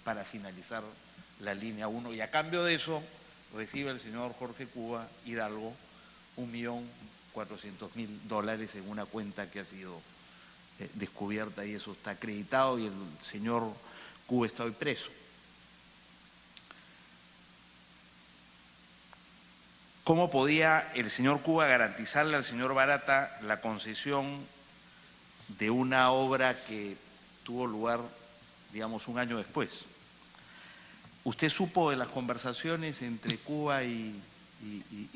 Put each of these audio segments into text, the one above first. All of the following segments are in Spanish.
para finalizar la línea 1, y a cambio de eso recibe el señor Jorge Cuba Hidalgo $1.400.000 en una cuenta que ha sido descubierta, y eso está acreditado, y el señor Cuba está hoy preso. ¿Cómo podía el señor Cuba garantizarle al señor Barata la concesión de una obra que tuvo lugar, digamos, un año después? ¿Usted supo de las conversaciones entre Cuba y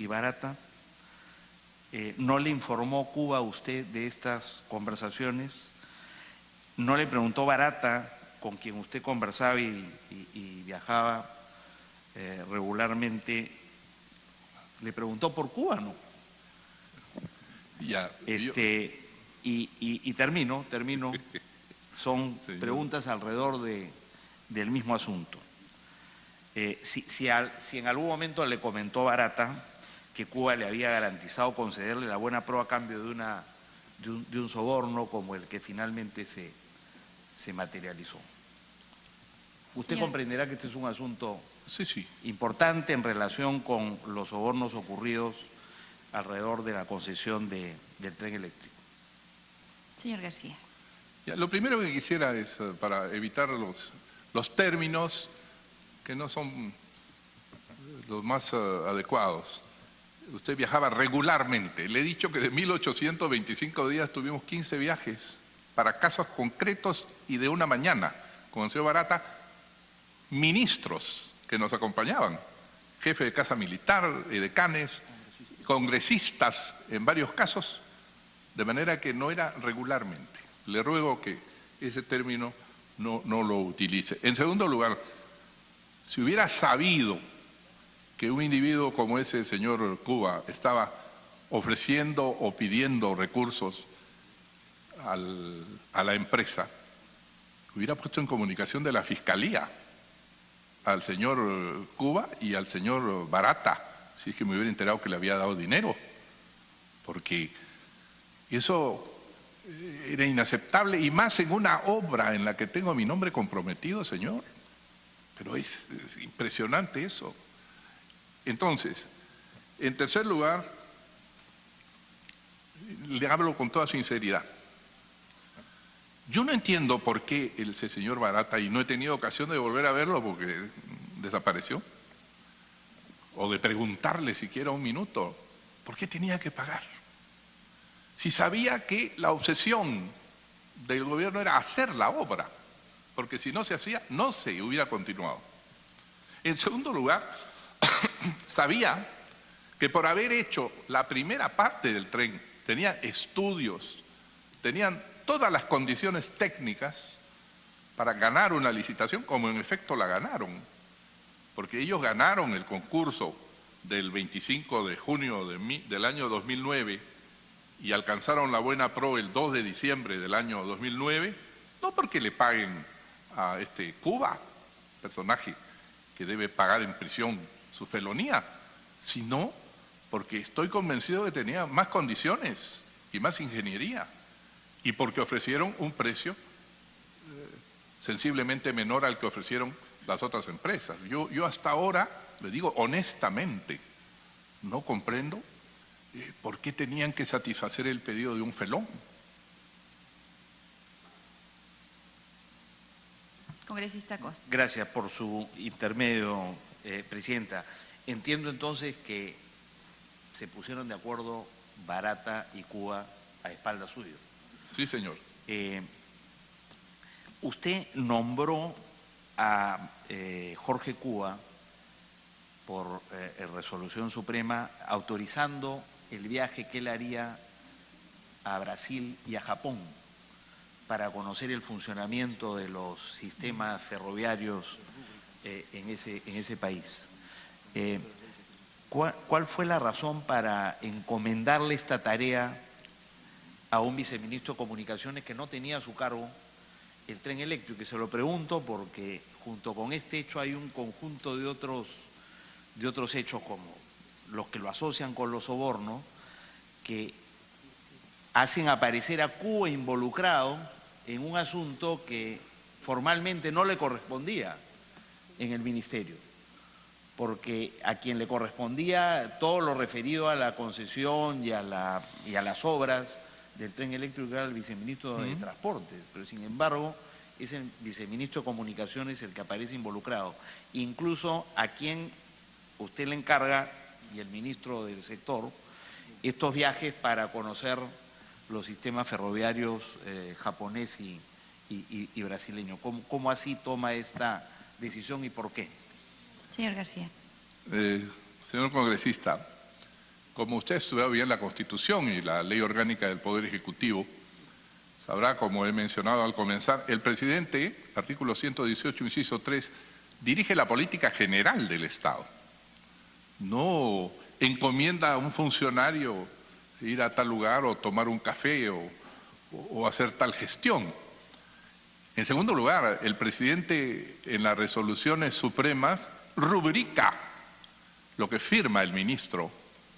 Barata? ¿No le informó Cuba a usted de estas conversaciones? ¿No le preguntó Barata, con quien usted conversaba y viajaba regularmente, le preguntó por Cuba, no? Ya, y termino. Son preguntas alrededor del mismo asunto. Si en algún momento le comentó Barata que Cuba le había garantizado concederle la buena prueba a cambio de un soborno como el que finalmente se materializó. Usted comprenderá que este es un asunto importante en relación con los sobornos ocurridos alrededor de la concesión del tren eléctrico. Señor García. Ya, lo primero que quisiera es, para evitar los términos que no son los más adecuados. Usted viajaba regularmente. Le he dicho que de 1.825 días tuvimos 15 viajes para casos concretos y de una mañana. Con el señor Barata, ministros que nos acompañaban, jefe de Casa Militar, decanes, congresistas en varios casos, de manera que no era regularmente. Le ruego que ese término no lo utilice. En segundo lugar, si hubiera sabido que un individuo como ese señor Cuba estaba ofreciendo o pidiendo recursos a la empresa, hubiera puesto en comunicación de la Fiscalía al señor Cuba y al señor Barata, si es que me hubiera enterado que le había dado dinero, porque eso era inaceptable, y más en una obra en la que tengo mi nombre comprometido, señor. Pero es impresionante eso. Entonces, en tercer lugar, le hablo con toda sinceridad. Yo no entiendo por qué ese señor Barata, y no he tenido ocasión de volver a verlo porque desapareció, o de preguntarle siquiera un minuto, ¿por qué tenía que pagar? Si sabía que la obsesión del gobierno era hacer la obra, porque si no se hacía, no se hubiera continuado. En segundo lugar, sabía que por haber hecho la primera parte del tren, tenían estudios, tenían todas las condiciones técnicas para ganar una licitación, como en efecto la ganaron, porque ellos ganaron el concurso del 25 de junio del año 2009 y alcanzaron la buena pro el 2 de diciembre del año 2009, no porque le paguen a Cuba, personaje que debe pagar en prisión su felonía, sino porque estoy convencido de que tenía más condiciones y más ingeniería, y porque ofrecieron un precio sensiblemente menor al que ofrecieron las otras empresas. Yo hasta ahora, le digo honestamente, no comprendo por qué tenían que satisfacer el pedido de un felón. Congresista Costa. Gracias por su intermedio, Presidenta. Entiendo entonces que se pusieron de acuerdo Barata y Cuba a espaldas suyas. Sí, señor. Usted nombró a Jorge Cuba por resolución suprema autorizando el viaje que él haría a Brasil y a Japón para conocer el funcionamiento de los sistemas ferroviarios en ese país. ¿Cuál fue la razón para encomendarle esta tarea a un viceministro de Comunicaciones que no tenía a su cargo el tren eléctrico? Y se lo pregunto porque junto con este hecho hay un conjunto de otros hechos, como los que lo asocian con los sobornos, que hacen aparecer a Cuba involucrado en un asunto que formalmente no le correspondía en el ministerio, porque a quien le correspondía todo lo referido a la concesión y a las obras del tren eléctrico era el viceministro de Transportes, pero sin embargo es el viceministro de Comunicaciones el que aparece involucrado. Incluso a quien usted le encarga, y el ministro del sector, estos viajes para conocer los sistemas ferroviarios japonés y brasileño. ¿Cómo así toma esta decisión y por qué? Señor García. Señor congresista, como usted ha estudiado bien la Constitución y la Ley Orgánica del Poder Ejecutivo, sabrá, como he mencionado al comenzar, el presidente, artículo 118, inciso 3, dirige la política general del Estado. No encomienda a un funcionario ir a tal lugar o tomar un café o hacer tal gestión. En segundo lugar, el presidente en las resoluciones supremas rubrica lo que firma el ministro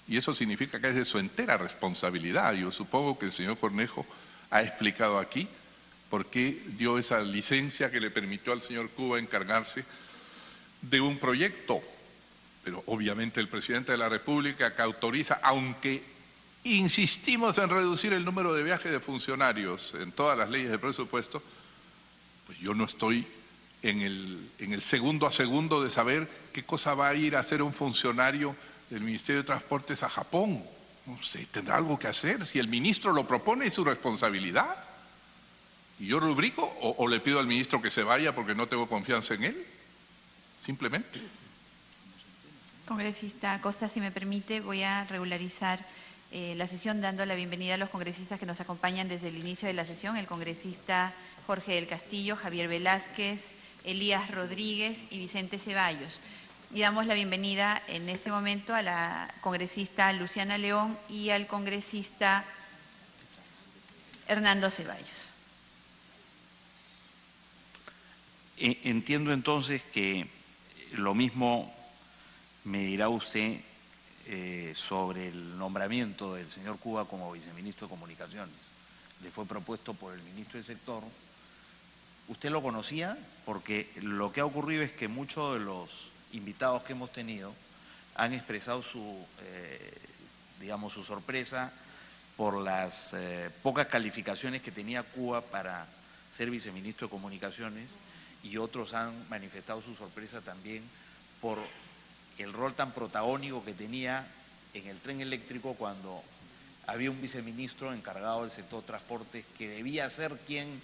y eso significa que es de su entera responsabilidad. Yo supongo que el señor Cornejo ha explicado aquí por qué dio esa licencia que le permitió al señor Cuba encargarse de un proyecto. Pero obviamente el presidente de la República que autoriza, aunque insistimos en reducir el número de viajes de funcionarios en todas las leyes de presupuesto, pues yo no estoy en el segundo a segundo de saber qué cosa va a ir a hacer un funcionario del Ministerio de Transportes a Japón. No sé, tendrá algo que hacer. Si el ministro lo propone, es su responsabilidad. Y yo rubrico o le pido al ministro que se vaya porque no tengo confianza en él. Simplemente. Congresista Costa, si me permite, voy a regularizar la sesión dando la bienvenida a los congresistas que nos acompañan desde el inicio de la sesión, el congresista Jorge del Castillo, Javier Velázquez, Elías Rodríguez y Vicente Ceballos. Y damos la bienvenida en este momento a la congresista Luciana León y al congresista Hernando Ceballos. Entiendo entonces que lo mismo me dirá usted sobre el nombramiento del señor Cuba como viceministro de Comunicaciones. Le fue propuesto por el ministro del sector. ¿Usted lo conocía? Porque lo que ha ocurrido es que muchos de los invitados que hemos tenido han expresado su sorpresa por las pocas calificaciones que tenía Cuba para ser viceministro de Comunicaciones y otros han manifestado su sorpresa también por el rol tan protagónico que tenía en el tren eléctrico cuando había un viceministro encargado del sector transporte que debía ser quien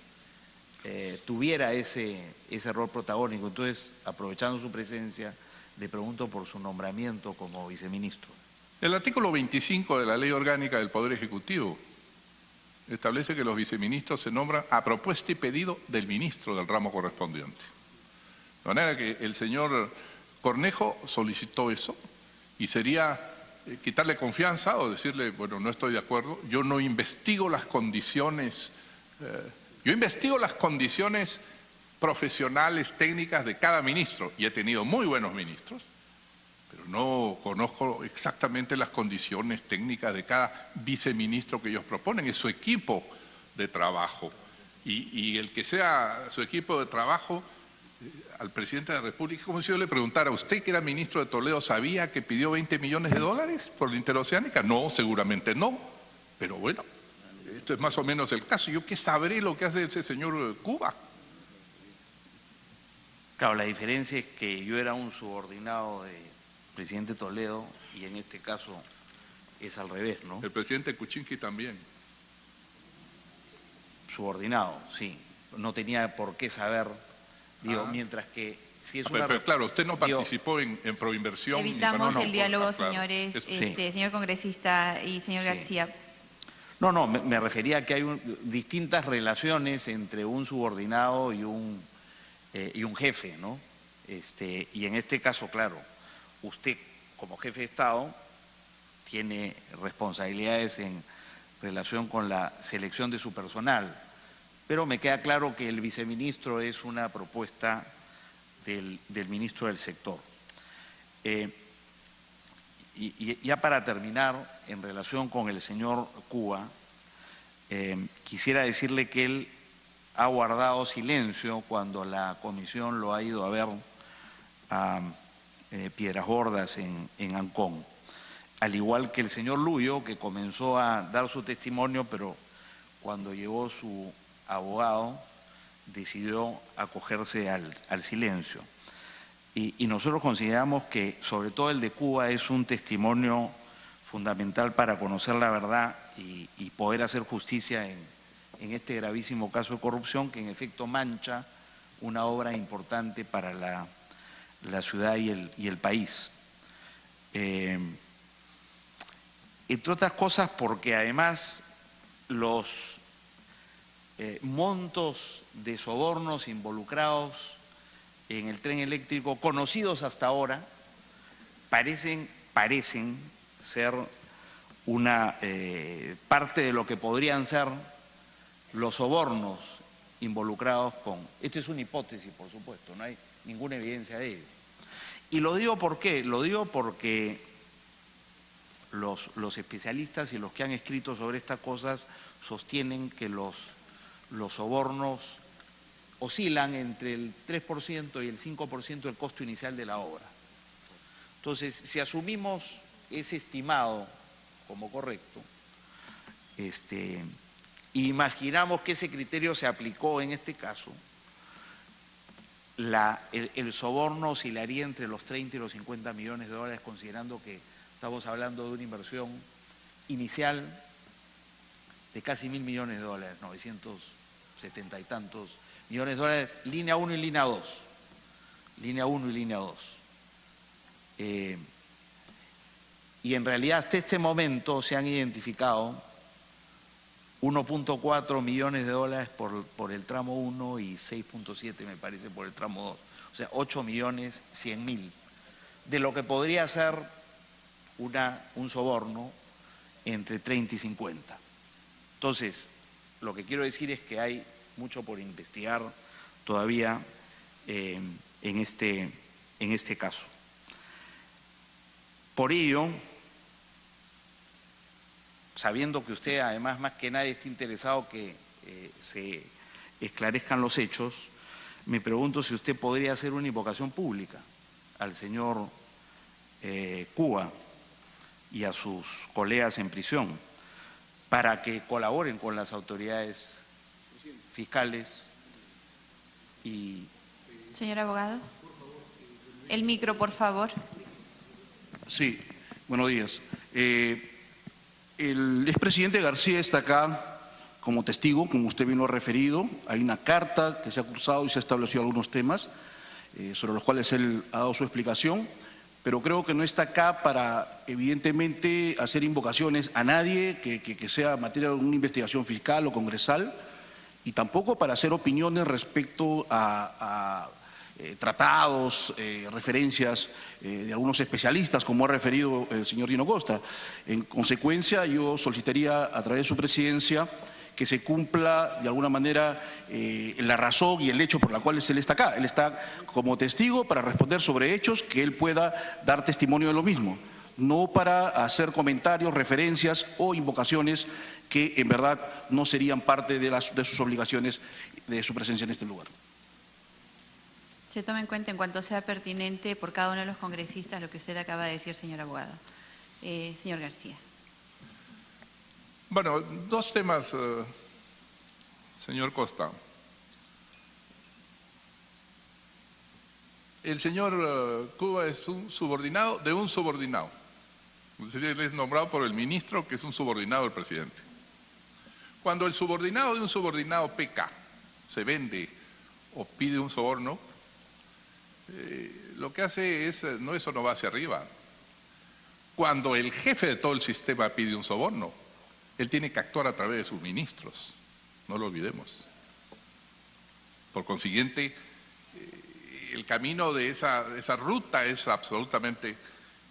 tuviera ese rol protagónico. Entonces, aprovechando su presencia, le pregunto por su nombramiento como viceministro. El artículo 25 de la Ley Orgánica del Poder Ejecutivo establece que los viceministros se nombran a propuesta y pedido del ministro del ramo correspondiente. De manera que el señor Cornejo solicitó eso y sería quitarle confianza o decirle, bueno, no estoy de acuerdo, yo no investigo las condiciones, yo investigo las condiciones profesionales, técnicas de cada ministro y he tenido muy buenos ministros, pero no conozco exactamente las condiciones técnicas de cada viceministro que ellos proponen, es su equipo de trabajo y el que sea su equipo de trabajo al presidente de la República, como si yo le preguntara, ¿usted que era ministro de Toledo sabía que pidió 20 millones de dólares por la interoceánica? No, seguramente no, pero bueno, esto es más o menos el caso. ¿Yo qué sabré lo que hace ese señor Cuba? Claro, la diferencia es que yo era un subordinado del presidente Toledo y en este caso es al revés, ¿no? El presidente Kuczynski también. Subordinado, sí. No tenía por qué saber. Digo, mientras que si es pero claro, usted no participó en Proinversión. Evitamos el diálogo, claro, señores, sí. Señor congresista y señor Sí. García. No, me refería a que hay distintas relaciones entre un subordinado y un jefe, ¿no? Y en este caso, claro, usted como jefe de Estado tiene responsabilidades en relación con la selección de su personal. Pero me queda claro que el viceministro es una propuesta del ministro del sector. Y ya para terminar, en relación con el señor Cuba, quisiera decirle que él ha guardado silencio cuando la comisión lo ha ido a ver a Piedras Gordas en Ancón. Al igual que el señor Luyo, que comenzó a dar su testimonio, pero cuando llegó su abogado decidió acogerse al silencio. Y nosotros consideramos que, sobre todo el de Cuba, es un testimonio fundamental para conocer la verdad y poder hacer justicia en este gravísimo caso de corrupción que en efecto mancha una obra importante para la ciudad y el país. Entre otras cosas porque además los montos de sobornos involucrados en el tren eléctrico, conocidos hasta ahora, parecen ser una parte de lo que podrían ser los sobornos involucrados con... Esta es una hipótesis, por supuesto, no hay ninguna evidencia de ello. Y lo digo ¿por qué? Lo digo porque los especialistas y los que han escrito sobre estas cosas sostienen que los sobornos oscilan entre el 3% y el 5% del costo inicial de la obra. Entonces, si asumimos ese estimado como correcto, imaginamos que ese criterio se aplicó en este caso, el soborno oscilaría entre los 30 y los 50 millones de dólares, considerando que estamos hablando de una inversión inicial de casi 1.000 millones de dólares, 970 y tantos millones de dólares, línea 1 y línea 2. Línea 1 y línea 2. Y en realidad hasta este momento se han identificado 1.4 millones de dólares por el tramo 1 y 6.7 me parece por el tramo 2. O sea, 8.100.000 de lo que podría ser un soborno entre 30 y 50. Entonces, lo que quiero decir es que hay mucho por investigar todavía en este caso. Por ello, sabiendo que usted además más que nadie está interesado que se esclarezcan los hechos, me pregunto si usted podría hacer una invocación pública al señor Cuba y a sus colegas en prisión para que colaboren con las autoridades fiscales y... Señor abogado, el micro, por favor. Sí, buenos días. El expresidente García está acá como testigo, como usted bien lo ha referido. Hay una carta que se ha cursado y se ha establecido algunos temas sobre los cuales él ha dado su explicación, pero creo que no está acá para, evidentemente, hacer invocaciones a nadie que sea materia de una investigación fiscal o congresal, y tampoco para hacer opiniones respecto a tratados, referencias de algunos especialistas, como ha referido el señor Dino Costa. En consecuencia, yo solicitaría a través de su presidencia que se cumpla de alguna manera la razón y el hecho por la cual él está acá. Él está como testigo para responder sobre hechos que él pueda dar testimonio de lo mismo, no para hacer comentarios, referencias o invocaciones que en verdad no serían parte de sus obligaciones de su presencia en este lugar. Se toma en cuenta en cuanto sea pertinente por cada uno de los congresistas lo que usted acaba de decir, señor abogado. Señor García. Bueno, dos temas, señor Costa. El señor Cuba es un subordinado de un subordinado. Es decir, él es nombrado por el ministro, que es un subordinado del presidente. Cuando el subordinado de un subordinado peca, se vende o pide un soborno, lo que hace es, eso no va hacia arriba. Cuando el jefe de todo el sistema pide un soborno, él tiene que actuar a través de sus ministros, no lo olvidemos. Por consiguiente, el camino de esa ruta es absolutamente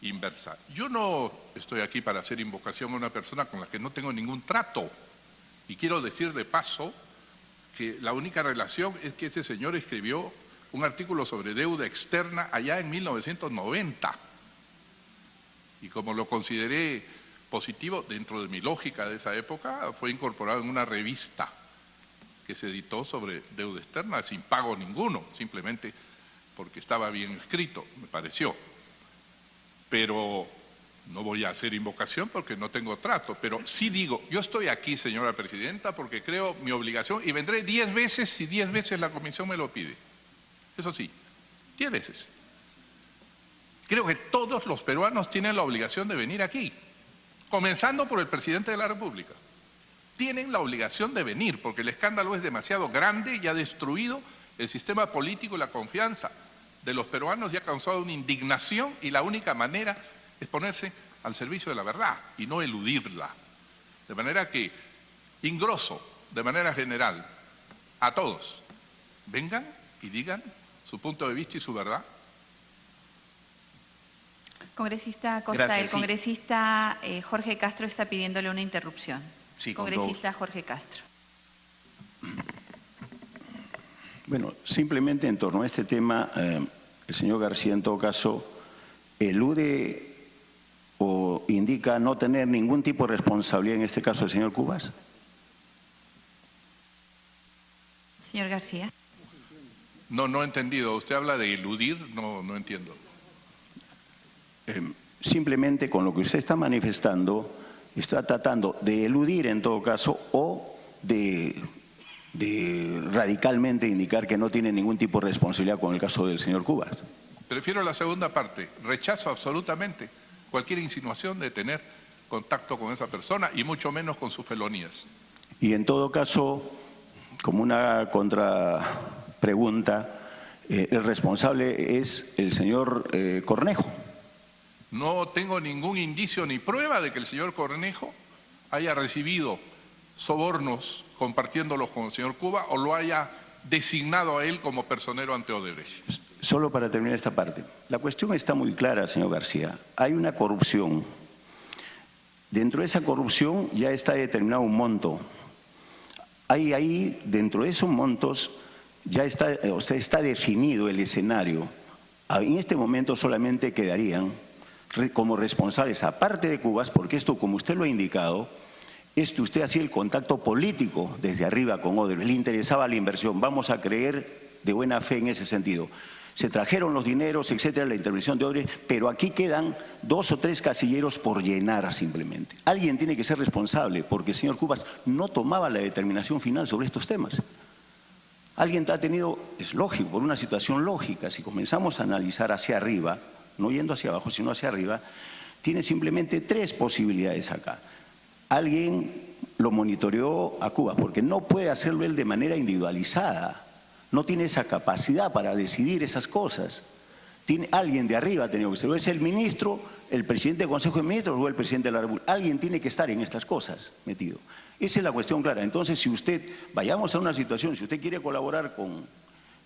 inversa. Yo no estoy aquí para hacer invocación a una persona con la que no tengo ningún trato. Y quiero decir de paso que la única relación es que ese señor escribió un artículo sobre deuda externa allá en 1990. Y como lo consideré positivo, dentro de mi lógica de esa época, fue incorporado en una revista que se editó sobre deuda externa sin pago ninguno, simplemente porque estaba bien escrito, me pareció. Pero no voy a hacer invocación porque no tengo trato, pero sí digo, yo estoy aquí, señora presidenta, porque creo mi obligación y vendré 10 veces si 10 veces la comisión me lo pide. Eso sí, 10 veces. Creo que todos los peruanos tienen la obligación de venir aquí, comenzando por el presidente de la República. Tienen la obligación de venir porque el escándalo es demasiado grande y ha destruido el sistema político y la confianza de los peruanos y ha causado una indignación, y la única manera es ponerse al servicio de la verdad y no eludirla. De manera que, engroso, de manera general, a todos, vengan y digan su punto de vista y su verdad. Congresista Costa, Gracias, el congresista Jorge Castro está pidiéndole una interrupción. Sí, con congresista Jorge Castro. Bueno, simplemente en torno a este tema, el señor García en todo caso elude o indica no tener ningún tipo de responsabilidad en este caso del señor Cubas. Señor García. No he entendido. Usted habla de eludir, no entiendo. Simplemente con lo que usted está manifestando, está tratando de eludir en todo caso o de radicalmente indicar que no tiene ningún tipo de responsabilidad con el caso del señor Cubas. Prefiero la segunda parte. Rechazo absolutamente cualquier insinuación de tener contacto con esa persona y mucho menos con sus felonías. Y en todo caso, como una contrapregunta, el responsable es el señor Cornejo. No tengo ningún indicio ni prueba de que el señor Cornejo haya recibido sobornos compartiéndolos con el señor Cuba o lo haya designado a él como personero ante Odebrecht. Solo para terminar esta parte. La cuestión está muy clara, señor García. Hay una corrupción. Dentro de esa corrupción ya está determinado un monto. Ahí, dentro de esos montos, ya está, está definido el escenario. En este momento solamente quedarían como responsables, aparte de Cubas, porque esto, como usted lo ha indicado, usted hacía el contacto político desde arriba con Odebrecht, le interesaba la inversión, vamos a creer de buena fe en ese sentido. Se trajeron los dineros, etcétera, la intervención de Odebrecht, pero aquí quedan 2 o 3 casilleros por llenar simplemente. Alguien tiene que ser responsable porque el señor Cubas no tomaba la determinación final sobre estos temas. Alguien ha tenido, es lógico, por una situación lógica, si comenzamos a analizar hacia arriba, no yendo hacia abajo, sino hacia arriba, tiene simplemente 3 posibilidades acá. Alguien lo monitoreó a Cuba, porque no puede hacerlo él de manera individualizada, no tiene esa capacidad para decidir esas cosas. Alguien de arriba ha tenido que ser, o es el ministro, el presidente del Consejo de Ministros o el presidente de la República. Alguien tiene que estar en estas cosas metido. Esa es la cuestión clara. Entonces, si usted, vayamos a una situación, si usted quiere colaborar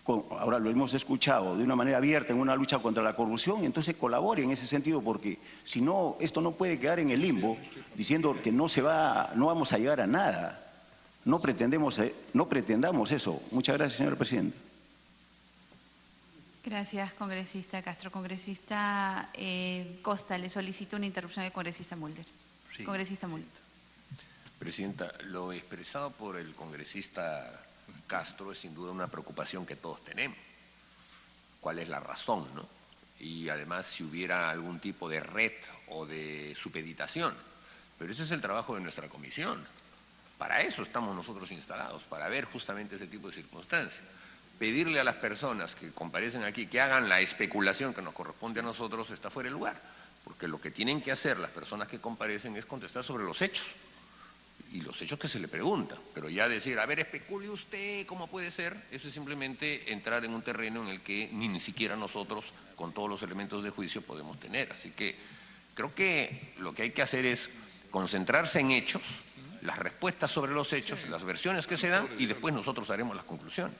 ahora lo hemos escuchado, de una manera abierta en una lucha contra la corrupción, entonces colabore en ese sentido, porque si no, esto no puede quedar en el limbo diciendo que no vamos a llegar a nada. No pretendamos eso. Muchas gracias, señor presidente. Gracias, congresista Castro. Congresista Costa, le solicito una interrupción del congresista Mulder. Sí, congresista Mulder. Presidenta, lo expresado por el congresista Castro es sin duda una preocupación que todos tenemos. ¿Cuál es la razón, no? Y además si hubiera algún tipo de red o de supeditación. Pero ese es el trabajo de nuestra comisión. Para eso estamos nosotros instalados, para ver justamente ese tipo de circunstancias. Pedirle a las personas que comparecen aquí que hagan la especulación que nos corresponde a nosotros está fuera de lugar, porque lo que tienen que hacer las personas que comparecen es contestar sobre los hechos, y los hechos que se le preguntan, pero ya decir, a ver, especule usted, ¿cómo puede ser? Eso es simplemente entrar en un terreno en el que ni siquiera nosotros, con todos los elementos de juicio, podemos tener. Así que creo que lo que hay que hacer es concentrarse en hechos, las respuestas sobre los hechos, las versiones que se dan, y después nosotros haremos las conclusiones.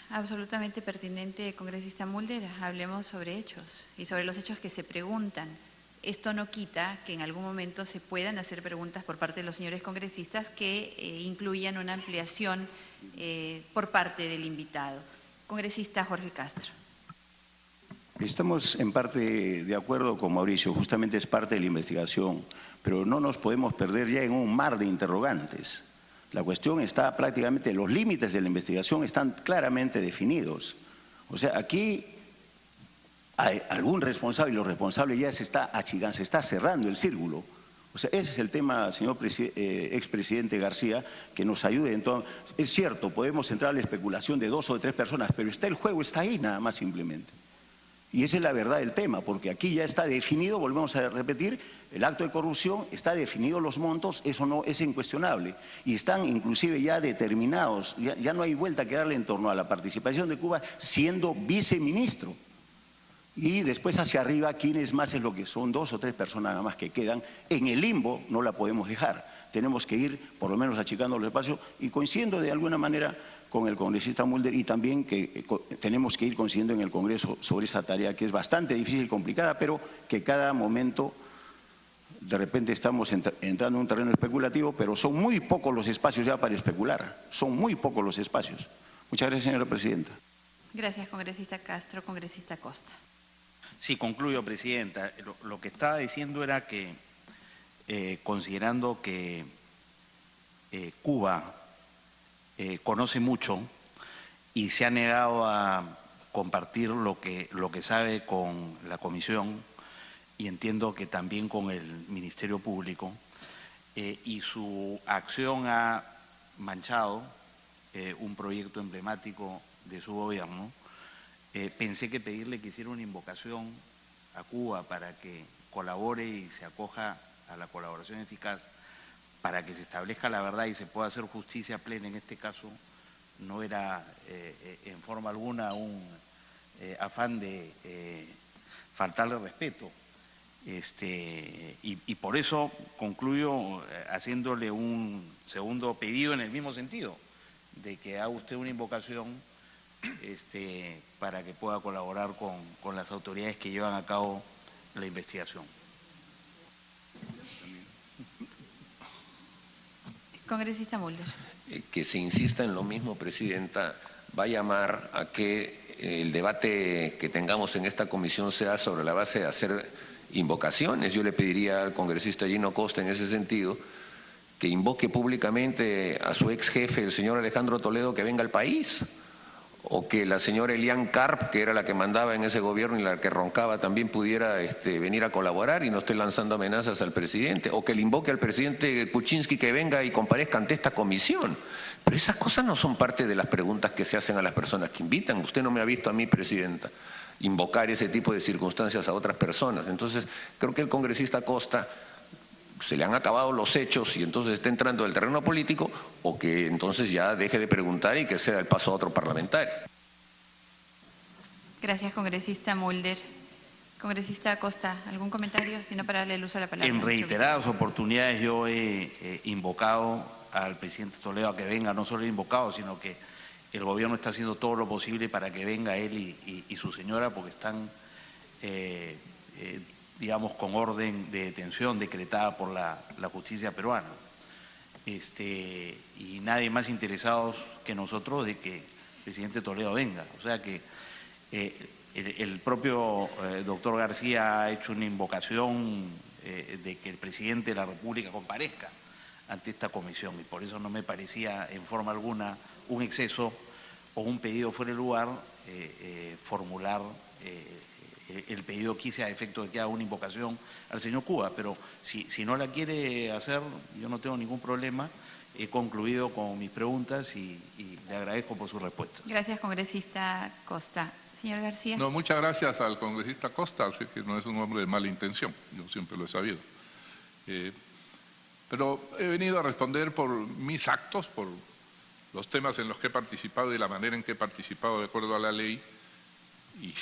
Absolutamente pertinente, congresista Mulder. Hablemos sobre hechos y sobre los hechos que se preguntan. Esto no quita que en algún momento se puedan hacer preguntas por parte de los señores congresistas que incluyan una ampliación por parte del invitado. Congresista Jorge Castro. Estamos en parte de acuerdo con Mauricio, justamente es parte de la investigación, pero no nos podemos perder ya en un mar de interrogantes. La cuestión está prácticamente, los límites de la investigación están claramente definidos. O sea, aquí hay algún responsable y los responsables ya se está achicando, se está cerrando el círculo. O sea, ese es el tema, señor expresidente García, que nos ayude. Entonces, es cierto, podemos entrar a la especulación de 2 o de 3 personas, pero el juego está ahí nada más simplemente. Y esa es la verdad del tema, porque aquí ya está definido, volvemos a repetir, el acto de corrupción, está definido los montos, eso no es incuestionable. Y están inclusive ya determinados, ya no hay vuelta que darle en torno a la participación de Cuba siendo viceministro. Y después hacia arriba, ¿quiénes más es lo que son? 2 o 3 personas nada más que quedan. En el limbo no la podemos dejar. Tenemos que ir por lo menos achicando los espacios y coincidiendo de alguna manera con el congresista Mulder y también que tenemos que ir coincidiendo en el Congreso sobre esa tarea que es bastante difícil y complicada, pero que cada momento de repente estamos entrando en un terreno especulativo, pero son muy pocos los espacios ya para especular. Son muy pocos los espacios. Muchas gracias, señora presidenta. Gracias, congresista Castro. Congresista Costa. Sí, concluyo, presidenta. Lo que estaba diciendo era que, considerando que Cuba conoce mucho y se ha negado a compartir lo que sabe con la Comisión y entiendo que también con el Ministerio Público, y su acción ha manchado un proyecto emblemático de su gobierno. Pensé que pedirle que hiciera una invocación a Cuba para que colabore y se acoja a la colaboración eficaz para que se establezca la verdad y se pueda hacer justicia plena en este caso, no era en forma alguna un afán de faltarle respeto. Y por eso concluyo haciéndole un segundo pedido en el mismo sentido, de que haga usted una invocación para que pueda colaborar con las autoridades que llevan a cabo la investigación. Congresista Mulder. Que se insista en lo mismo, presidenta, va a llamar a que el debate que tengamos en esta comisión sea sobre la base de hacer invocaciones. Yo le pediría al congresista Gino Costa en ese sentido que invoque públicamente a su ex jefe, el señor Alejandro Toledo, que venga al país. O que la señora Elian Karp, que era la que mandaba en ese gobierno y la que roncaba, también pudiera venir a colaborar y no esté lanzando amenazas al presidente. O que le invoque al presidente Kuczynski que venga y comparezca ante esta comisión. Pero esas cosas no son parte de las preguntas que se hacen a las personas que invitan. Usted no me ha visto a mí, presidenta, invocar ese tipo de circunstancias a otras personas. Entonces, creo que el congresista Costa se le han acabado los hechos y entonces está entrando al terreno político, o que entonces ya deje de preguntar y que ceda el paso a otro parlamentario. Gracias, congresista Mulder. Congresista Costa, ¿algún comentario? Si no, para darle el uso a la palabra. En reiteradas oportunidades yo he invocado al presidente Toledo a que venga, no solo he invocado, sino que el gobierno está haciendo todo lo posible para que venga él y su señora, porque están digamos, con orden de detención decretada por la justicia peruana. Y nadie más interesados que nosotros de que el presidente Toledo venga. O sea que el propio doctor García ha hecho una invocación de que el presidente de la República comparezca ante esta comisión y por eso no me parecía en forma alguna un exceso o un pedido fuera de lugar formular el pedido que hice a efecto de que haga una invocación al señor Cuba, pero si no la quiere hacer, yo no tengo ningún problema. He concluido con mis preguntas y le agradezco por su respuesta. Gracias, congresista Costa. Señor García. No, muchas gracias al congresista Costa, sé que no es un hombre de mala intención, yo siempre lo he sabido. Pero he venido a responder por mis actos, por los temas en los que he participado y la manera en que he participado de acuerdo a la ley, y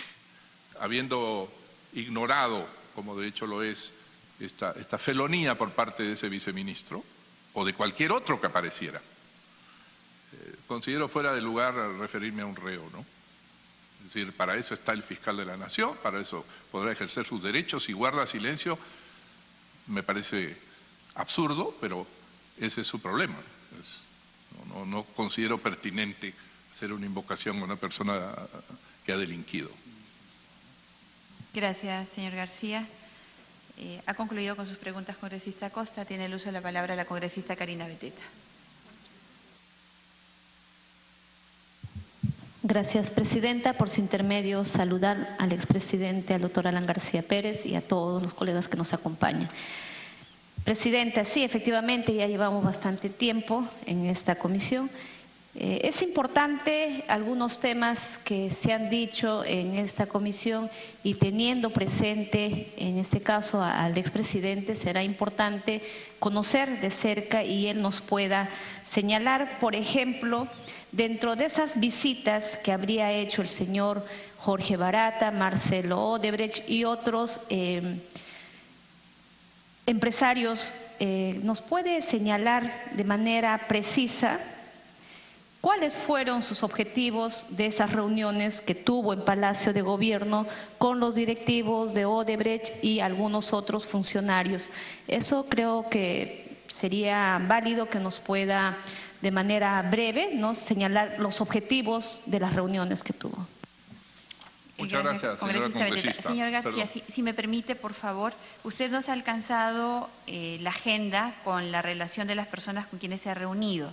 habiendo ignorado, como de hecho lo es, esta felonía por parte de ese viceministro o de cualquier otro que apareciera. Considero fuera de lugar referirme a un reo, ¿no? Es decir, para eso está el fiscal de la Nación, para eso podrá ejercer sus derechos y guarda silencio. Me parece absurdo, pero ese es su problema. No considero pertinente hacer una invocación a una persona que ha delinquido. Gracias, señor García. Ha concluido con sus preguntas, congresista Costa. Tiene el uso de la palabra la congresista Karina Beteta. Gracias, Presidenta. Por su intermedio, saludar al expresidente, al doctor Alan García Pérez y a todos los colegas que nos acompañan. Presidenta, sí, efectivamente, ya llevamos bastante tiempo en esta comisión. Es importante algunos temas que se han dicho en esta comisión y teniendo presente, en este caso, al expresidente, será importante conocer de cerca y él nos pueda señalar, por ejemplo, dentro de esas visitas que habría hecho el señor Jorge Barata, Marcelo Odebrecht y otros empresarios, ¿nos puede señalar de manera precisa cuáles fueron sus objetivos de esas reuniones que tuvo en Palacio de Gobierno con los directivos de Odebrecht y algunos otros funcionarios? Eso creo que sería válido que nos pueda de manera breve, ¿no?, señalar los objetivos de las reuniones que tuvo. Muchas gracias, señora congresista. Señor García, si me permite, por favor, usted nos ha alcanzado la agenda con la relación de las personas con quienes se ha reunido.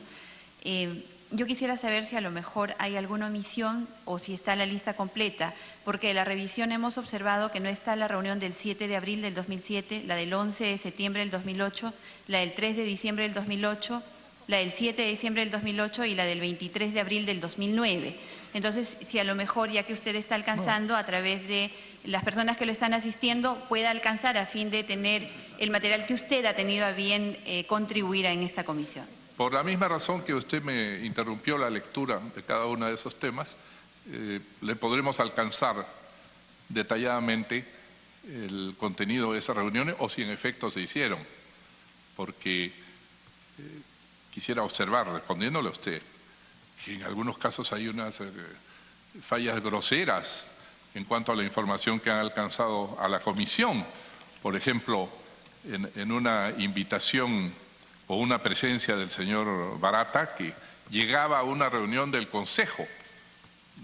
Yo quisiera saber si a lo mejor hay alguna omisión o si está la lista completa, porque de la revisión hemos observado que no está la reunión del 7 de abril del 2007, la del 11 de septiembre del 2008, la del 3 de diciembre del 2008, la del 7 de diciembre del 2008 y la del 23 de abril del 2009. Entonces, si a lo mejor, ya que usted está alcanzando a través de las personas que lo están asistiendo, pueda alcanzar a fin de tener el material que usted ha tenido a bien contribuir en esta comisión. Por la misma razón que usted me interrumpió la lectura de cada uno de esos temas, le podremos alcanzar detalladamente el contenido de esas reuniones o si en efecto se hicieron, porque quisiera observar, respondiéndole a usted, que en algunos casos hay unas fallas groseras en cuanto a la información que han alcanzado a la comisión. Por ejemplo, en una invitación o una presencia del señor Barata, que llegaba a una reunión del Consejo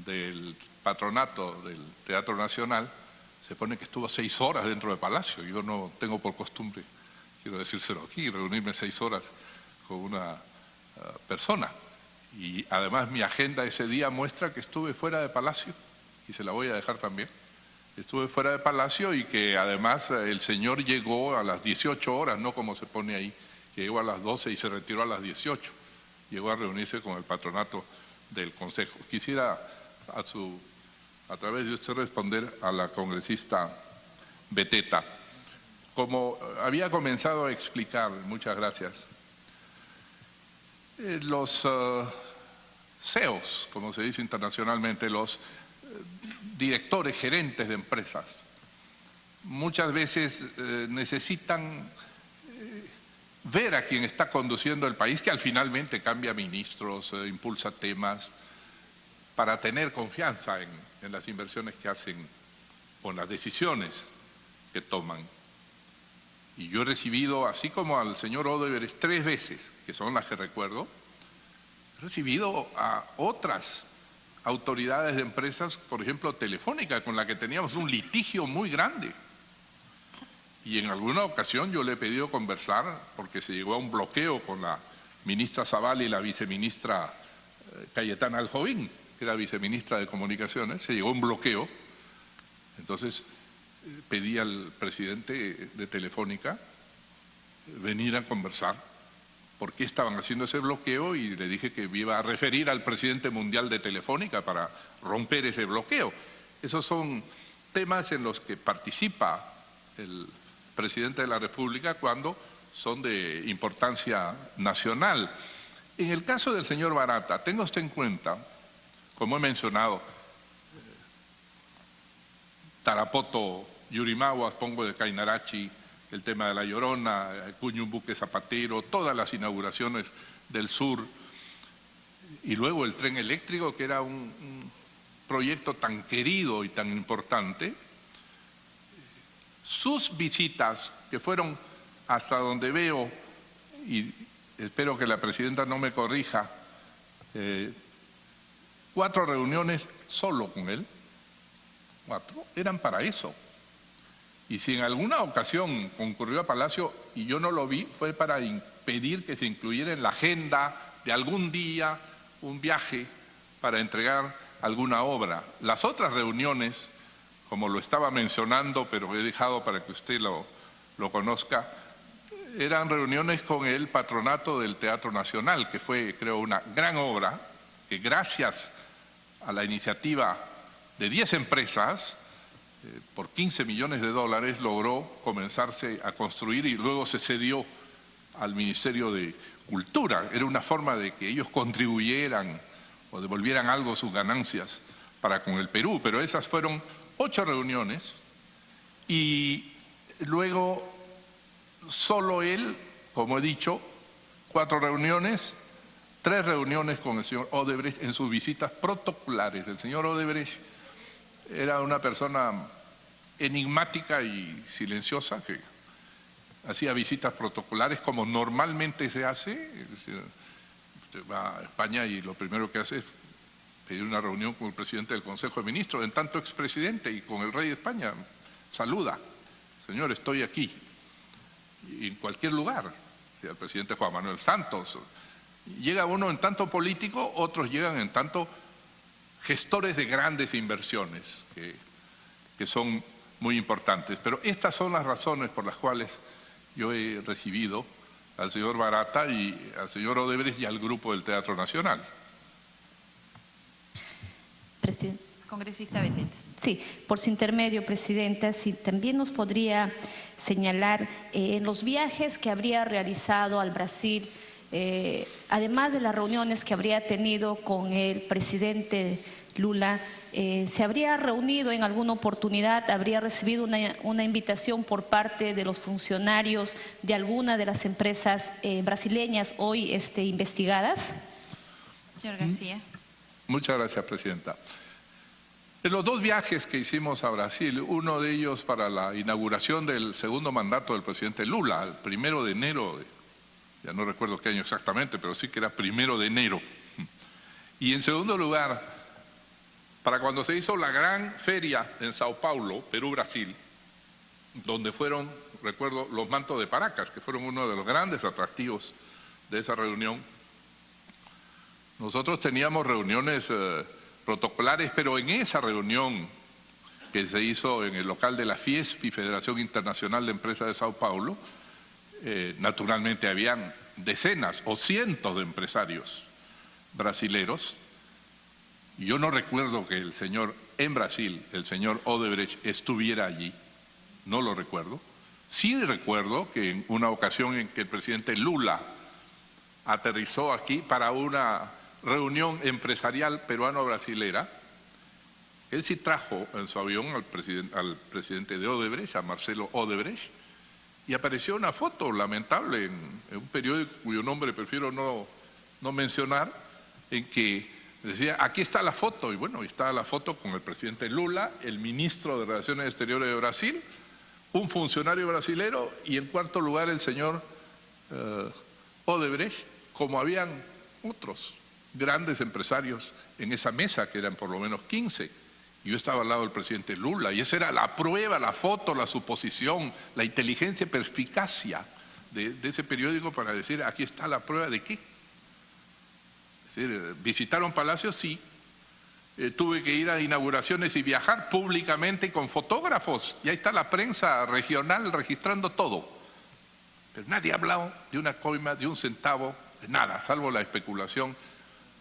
del Patronato del Teatro Nacional, se pone que estuvo 6 horas dentro del Palacio. Yo no tengo por costumbre, quiero decírselo aquí, reunirme 6 horas con una persona. Y además mi agenda ese día muestra que estuve fuera de Palacio, y se la voy a dejar también. Estuve fuera de Palacio y que además el señor llegó a las 18 horas, no como se pone ahí, llegó a las 12 y se retiró a las 18. Llegó a reunirse con el patronato del Consejo. Quisiera a través de usted responder a la congresista Beteta. Como había comenzado a explicar, muchas gracias, los CEOs, como se dice internacionalmente, los directores, gerentes de empresas, muchas veces necesitan ver a quien está conduciendo el país, que al finalmente cambia ministros, impulsa temas, para tener confianza en las inversiones que hacen o en las decisiones que toman. Y yo he recibido, así como al señor Odebrecht 3 veces, que son las que recuerdo, he recibido a otras autoridades de empresas, por ejemplo Telefónica, con la que teníamos un litigio muy grande. Y en alguna ocasión yo le he pedido conversar porque se llegó a un bloqueo con la ministra Zavala y la viceministra Cayetana Aljovín, que era viceministra de Comunicaciones. Se llegó a un bloqueo. Entonces pedí al presidente de Telefónica venir a conversar por qué estaban haciendo ese bloqueo y le dije que me iba a referir al presidente mundial de Telefónica para romper ese bloqueo. Esos son temas en los que participa el presidente de la República cuando son de importancia nacional. En el caso del señor Barata, tenga usted en cuenta, como he mencionado, Tarapoto, Yurimaguas, Pongo de Cainarachi, el tema de La Llorona, Cuñumbuque Zapatero, todas las inauguraciones del sur, y luego el tren eléctrico, que era un proyecto tan querido y tan importante. Sus visitas, que fueron hasta donde veo, y espero que la presidenta no me corrija, 4 reuniones solo con él, 4, eran para eso. Y si en alguna ocasión concurrió a Palacio y yo no lo vi, fue para impedir que se incluyera en la agenda de algún día un viaje para entregar alguna obra. Las otras reuniones, como lo estaba mencionando, pero he dejado para que usted lo conozca, eran reuniones con el patronato del Teatro Nacional, que fue, creo, una gran obra, que gracias a la iniciativa de 10 empresas, por 15 millones de dólares, logró comenzarse a construir y luego se cedió al Ministerio de Cultura. Era una forma de que ellos contribuyeran o devolvieran algo sus ganancias para con el Perú, pero esas fueron 8 reuniones y luego solo él, como he dicho, 4 reuniones, 3 reuniones con el señor Odebrecht en sus visitas protocolares. El señor Odebrecht era una persona enigmática y silenciosa que hacía visitas protocolares como normalmente se hace. Es decir, usted va a España y lo primero que hace es pedir una reunión con el presidente del Consejo de Ministros, en tanto expresidente, y con el rey de España. Saluda, señor, estoy aquí. Y en cualquier lugar, sea el presidente Juan Manuel Santos. Llega uno en tanto político, otros llegan en tanto gestores de grandes inversiones, que son muy importantes. Pero estas son las razones por las cuales yo he recibido al señor Barata y al señor Odebrecht y al grupo del Teatro Nacional. Presidente. Congresista Beteta. Sí, por su intermedio, Presidenta, si también nos podría señalar en los viajes que habría realizado al Brasil, además de las reuniones que habría tenido con el presidente Lula, ¿se habría reunido en alguna oportunidad, habría recibido una invitación por parte de los funcionarios de alguna de las empresas brasileñas hoy investigadas? Señor García. Muchas gracias, Presidenta. En los 2 viajes que hicimos a Brasil, uno de ellos para la inauguración del segundo mandato del presidente Lula, el 1 de enero, ya no recuerdo qué año exactamente, pero sí que era 1 de enero. Y en segundo lugar, para cuando se hizo la gran feria en Sao Paulo, Perú-Brasil, donde fueron, recuerdo, los mantos de Paracas, que fueron uno de los grandes atractivos de esa reunión. Nosotros teníamos reuniones protocolares, pero en esa reunión que se hizo en el local de la FIESP, Federación Internacional de Empresas de Sao Paulo, naturalmente habían decenas o cientos de empresarios brasileros. Yo no recuerdo que en Brasil, el señor Odebrecht estuviera allí, no lo recuerdo. Sí recuerdo que en una ocasión en que el presidente Lula aterrizó aquí para una reunión empresarial peruano-brasilera, él sí trajo en su avión al presidente de Odebrecht, a Marcelo Odebrecht, y apareció una foto lamentable en un periódico cuyo nombre prefiero no mencionar, en que decía, aquí está la foto, y bueno, está la foto con el presidente Lula, el ministro de Relaciones Exteriores de Brasil, un funcionario brasilero, y en cuarto lugar el señor Odebrecht, como habían otros grandes empresarios en esa mesa, que eran por lo menos 15. Yo estaba al lado del presidente Lula, y esa era la prueba, la foto, la suposición, la inteligencia y perspicacia de ese periódico para decir, aquí está la prueba de qué. Es decir, visitaron palacios, sí. Tuve que ir a inauguraciones y viajar públicamente con fotógrafos, y ahí está la prensa regional registrando todo. Pero nadie ha hablado de una coima, de un centavo, de nada, salvo la especulación,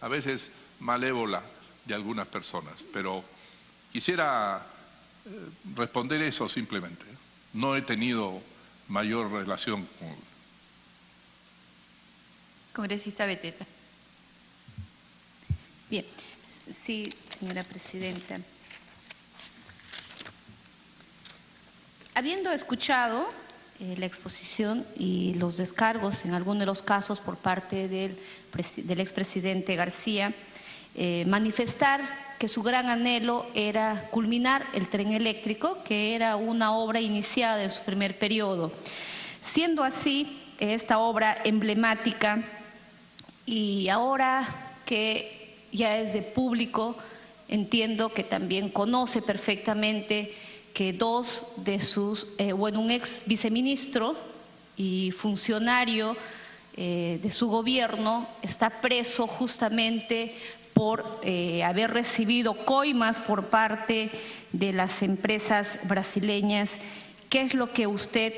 a veces malévola, de algunas personas. Pero quisiera responder eso simplemente. No he tenido mayor relación con... Congresista Beteta. Bien, sí, señora Presidenta. Habiendo escuchado la exposición y los descargos en algunos de los casos por parte del expresidente García, manifestar que su gran anhelo era culminar el tren eléctrico, que era una obra iniciada en su primer periodo. Siendo así, esta obra emblemática, y ahora que ya es de público, entiendo que también conoce perfectamente que dos de sus, un ex viceministro y funcionario de su gobierno está preso justamente por por haber recibido coimas por parte de las empresas brasileñas. ¿Qué es lo que usted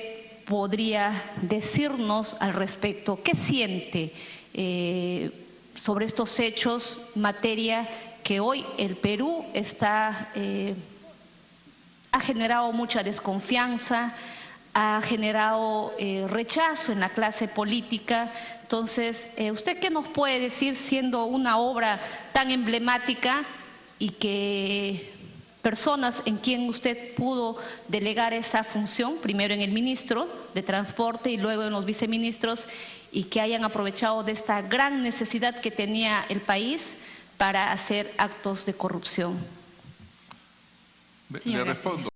podría decirnos al respecto? ¿Qué siente sobre estos hechos, materia que hoy el Perú ha generado mucha desconfianza, ha generado rechazo en la clase política? Entonces, ¿usted qué nos puede decir, siendo una obra tan emblemática y que personas en quien usted pudo delegar esa función, primero en el ministro de Transporte y luego en los viceministros, y que hayan aprovechado de esta gran necesidad que tenía el país para hacer actos de corrupción? Le respondo.